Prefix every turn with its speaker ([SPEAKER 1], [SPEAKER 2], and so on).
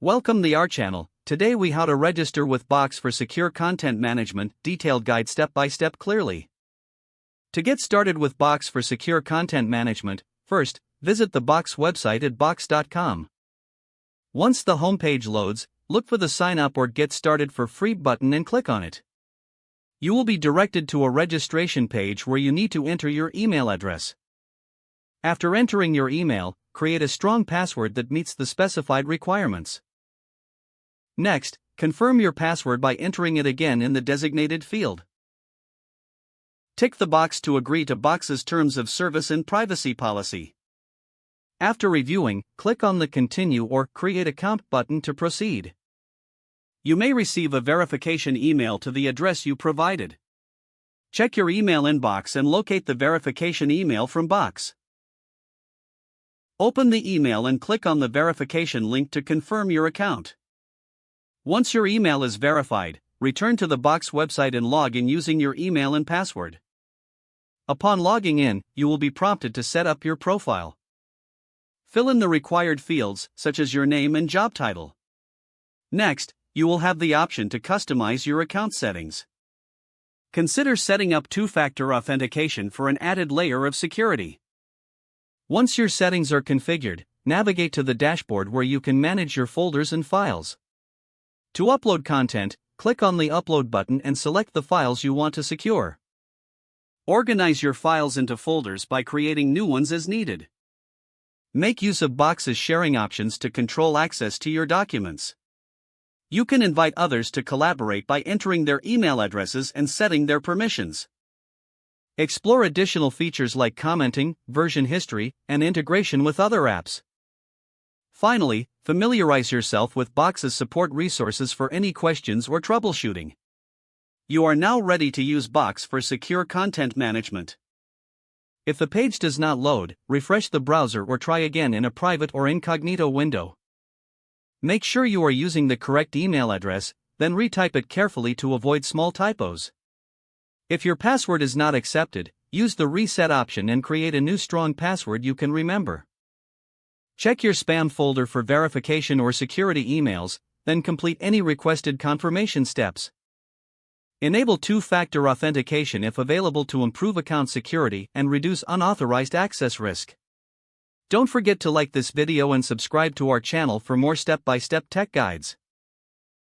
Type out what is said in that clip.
[SPEAKER 1] Welcome to our channel. Today we how to register with Box for secure content management, detailed guide step by step clearly. To get started with Box for secure content management, first, visit the Box website at box.com. Once the homepage loads, look for the sign up or get started for free button and click on it. You will be directed to a registration page where you need to enter your email address. After entering your email, create a strong password that meets the specified requirements. Next, confirm your password by entering it again in the designated field. Tick the box to agree to Box's terms of service and privacy policy. After reviewing, click on the Continue or Create Account button to proceed. You may receive a verification email to the address you provided. Check your email inbox and locate the verification email from Box. Open the email and click on the verification link to confirm your account. Once your email is verified, return to the Box website and log in using your email and password. Upon logging in, you will be prompted to set up your profile. Fill in the required fields, such as your name and job title. Next, you will have the option to customize your account settings. Consider setting up two-factor authentication for an added layer of security. Once your settings are configured, navigate to the dashboard where you can manage your folders and files. To upload content, click on the Upload button and select the files you want to secure. Organize your files into folders by creating new ones as needed. Make use of Box's sharing options to control access to your documents. You can invite others to collaborate by entering their email addresses and setting their permissions. Explore additional features like commenting, version history, and integration with other apps. Finally, familiarize yourself with Box's support resources for any questions or troubleshooting. You are now ready to use Box for secure content management. If the page does not load, refresh the browser or try again in a private or incognito window. Make sure you are using the correct email address, then retype it carefully to avoid small typos. If your password is not accepted, use the reset option and create a new strong password you can remember. Check your spam folder for verification or security emails, then complete any requested confirmation steps. Enable two-factor authentication if available to improve account security and reduce unauthorized access risk. Don't forget to like this video and subscribe to our channel for more step-by-step tech guides.